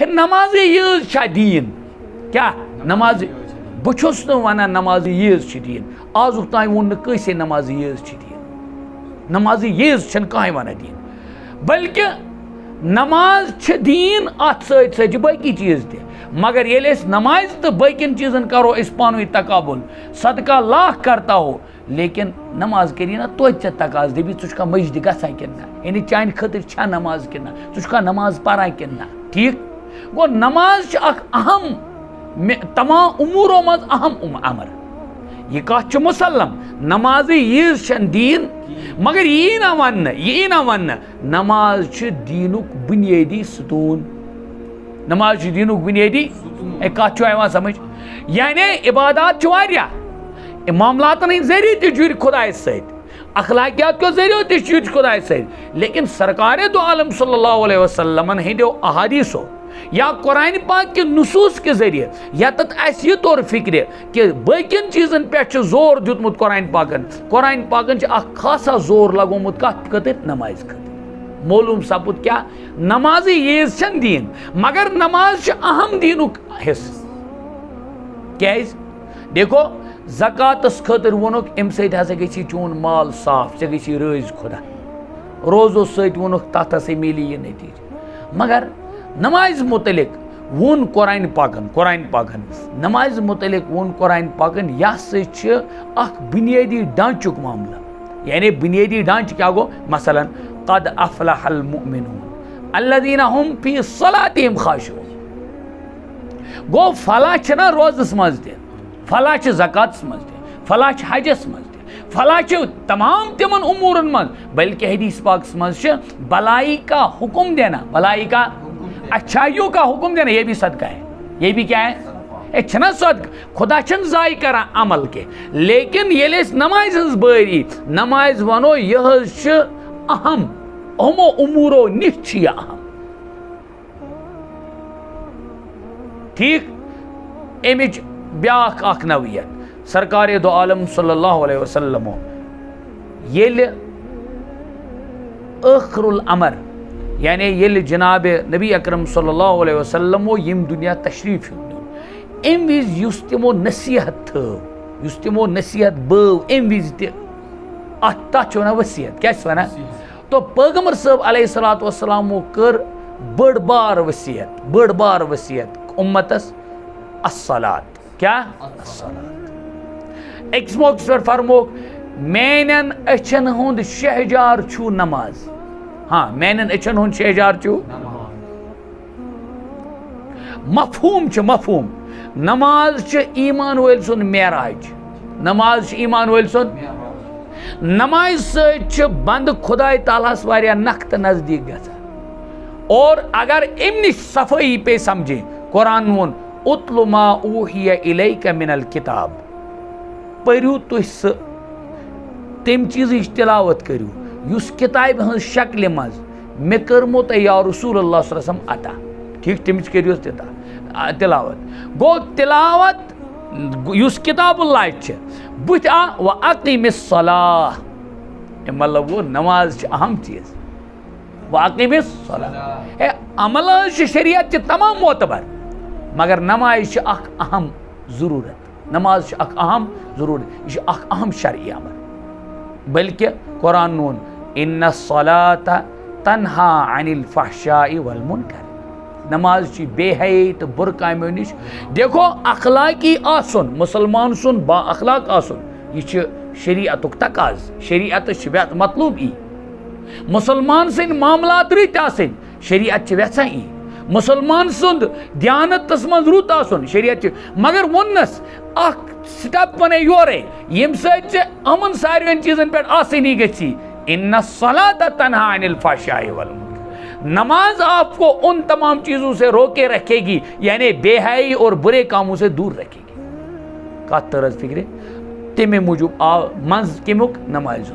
ہے نماز ییز چھا دین کیا نماز بچھس نہ ونان نماز ییز چھ دین آزُک تام وون نہ کٲنٛسے نماز ییز چھ دین نماز ییز چھنہٕ کٕہٕنۍ ونان دین بلکہ نماز چھ دین ات سۭتۍ سۭتۍ چھِ باقی چیز تہِ مگر ییٚلہِ أسۍ نماز تہٕ باقین چیزن کرو أسۍ پانہٕ ؤنۍ تقابل صدقہ لاکھ کرتا ہو لیکن نماز کری نا توتہِ ژےٚ تقاض دپی ژٕ چھُکھا مسجدِ گژھان کِنہٕ نہ یعنی چانہِ خٲطرٕ چھا نماز کِنہٕ نہ ژٕ چھُکھا نماز پران کِنہٕ نہ ٹھیٖک گوٚو نماز چھِ اکھ اہم تمام امورو منٛز اہم امر یہ کتھ چھُ مسلم نماز ییٖژ چھنہٕ دین مگر یی نہ وننہٕ نماز چھِ دیٖنُک بُنیٲدی ستوٗن نماز چھِ دیٖنُک بُنیٲدی کتھ چھُ یِوان سمجھ یعنی عبادات چھِ واریاہ معاملاتن ہٕنٛدۍ ذٔریعہٕ تہِ جُرِ خۄدایس سۭتۍ اخلاقیات کیو ذٔریعہٕ تہِ جُرِ خۄدایس سۭتۍ لیکن سرکار دو عالم صلی اللہ علیہ وسلمن ہٕنٛدیو احادیثو یا قرآن پاک کے نصوص کے ذریعے یتت اس یہ طور فکر کہ باقین چیزن پہ زور دیتمت قرآن پاکن اخ خاصا زور لگومت کت خاطر نماز خاطر معلوم سپد کیا نماز ییز چھن دین مگر نماز اہم دینک حصہ کیاز دیکھو زکاتس خاطر وونک ام سۭتۍ ہسا گژھی چون مال صاف ژےٚ گژھی رٲضۍ خدا روزو سۭتۍ وونک تتھ ہسا میلی یہ نتیجہ مگر نماز متعلق وون قرآن پاکن نماز متعلق وون قرآن پاکن یہ سا اخ بنیادی ڈانچک معاملہ یعنی بنیادی ڈانچہ کیا گو مثلا قد افلح المؤمنون الذین هم فی صلاتہم خاشعون گو فلاح چھنا روزس مز تہ فلاح چھ زکاتس مز تہ فلاح چھ حجس مز تہ فلاح چھ تمام تمن امورن مز بلکہ حدیث پاکس مز چھ بلائی کا حکم دینا بلائی کا اچھائیوں کا حکم دینا یہ بھی صدقہ ہے یہ بھی کیا ہے چھنا صدقہ خدا چھن ضائع کران عمل کے لیکن ییٚلہِ أسۍ نماز ہٕنٛز بٲری نماز ونو یہ چھ اہم ہمو امورو نش چھ یہ اہم ٹھیک امچ بیاکھ اکھ نوعیت سرکار دو عالم صلی اللہ علیہ وسلم ییٚلہِ ٲخر الامر یعنی ییٚلہِ جناب نبی اکرم صلی اللہ علیہ وسلم یم دنیا تشریف نیون ام وز یُس تمو نصیحت تھٲو یُس تمو نصیحت بٲو ام وز تہِ اتھ تتھ چھِ ونان وصیت کیاہ چھِ ونان تو پیغمبر صٲب علیہ الصلوۃ والسلامو کٔر بٔڑ بار وصیت امتس الصلاۃ کیا الصلاۃ أکِس موقعس پٮ۪ٹھ فرموک میانٮ۪ن أچھن ہُنٛد شہجار چھُ نماز ہاں میانٮ۪ن أچھن ہُنٛد شہجار چھُ مفہوم نماز چھِ ایمان وٲلۍ سُنٛد معراج نماز چھِ ایمان وٲلۍ سُنٛد نماز سۭتۍ چھِ بنٛدٕ خۄداے تعالیٰ ہس واریاہ نکھ تہٕ نزدیٖک گژھان اور اگر امہِ نِش صفٲیی پیٚیہِ سمجھٕنۍ قرآن ووٚن اتل ما اوحی الیک من الکتاب پٔرِو تُہۍ سُہ تمہِ چیٖزٕچ تلاوت کٔرِو یُس کتابہِ ہٕنٛز شکلہِ منٛز مےٚ کٔرمو تۄہہِ یا رسول اللہ صلی اللہ علیہ وسلم عطا ٹھیٖک تمِچ کٔرِو تلاوت گوٚو تلاوت یُس کتاب اللہ چھِ بُتھِ آ وَأَقِمِ الصَّلَاةَ مطلب گوٚو نماز چھِ اہم چیٖز وَأَقِمِ الصَّلَاةَ ہے عمل حظ چھِ شریعت چھِ تمام معتبر مگر نماز چھِ اکھ اہم ضروٗرت نماز چھِ اکھ اہم ضروٗرت یہ چھِ اکھ اہم شرعی عمل بلکہ قرآن ووٚن اِنَّ الصَّلَاةَ تَنہا عَنِ الفحشاء والمنکر نماز چھ بے حیائی تو بُرٕ کامیو نش دیکھو اخلاقی آسن مسلمان سن با اخلاق آسن یہ چھ شریعتک تقاض شریعت مطلوب ای مسلمان سن معاملات رٕتۍ آسن شریعت چھ یژھان ای مسلمان سند دیانتس من رُت آسن شریعت چھ مگر وونس اکھ سٹیپ ونے یورے یم سۭتۍ یِمن ساروین چیزن پٮ۪ٹھ آسٲنی گژھی ان الصلاۃ تنہا عن الفحشاء والمنکر نماز آپ کو ان تمام چیزوں سے روکے رکھے گی یعنی بے حیائی اور برے کاموں سے دور رکھے گی کتھ طرز فکر تمے موجود آو منز کمیُک نماز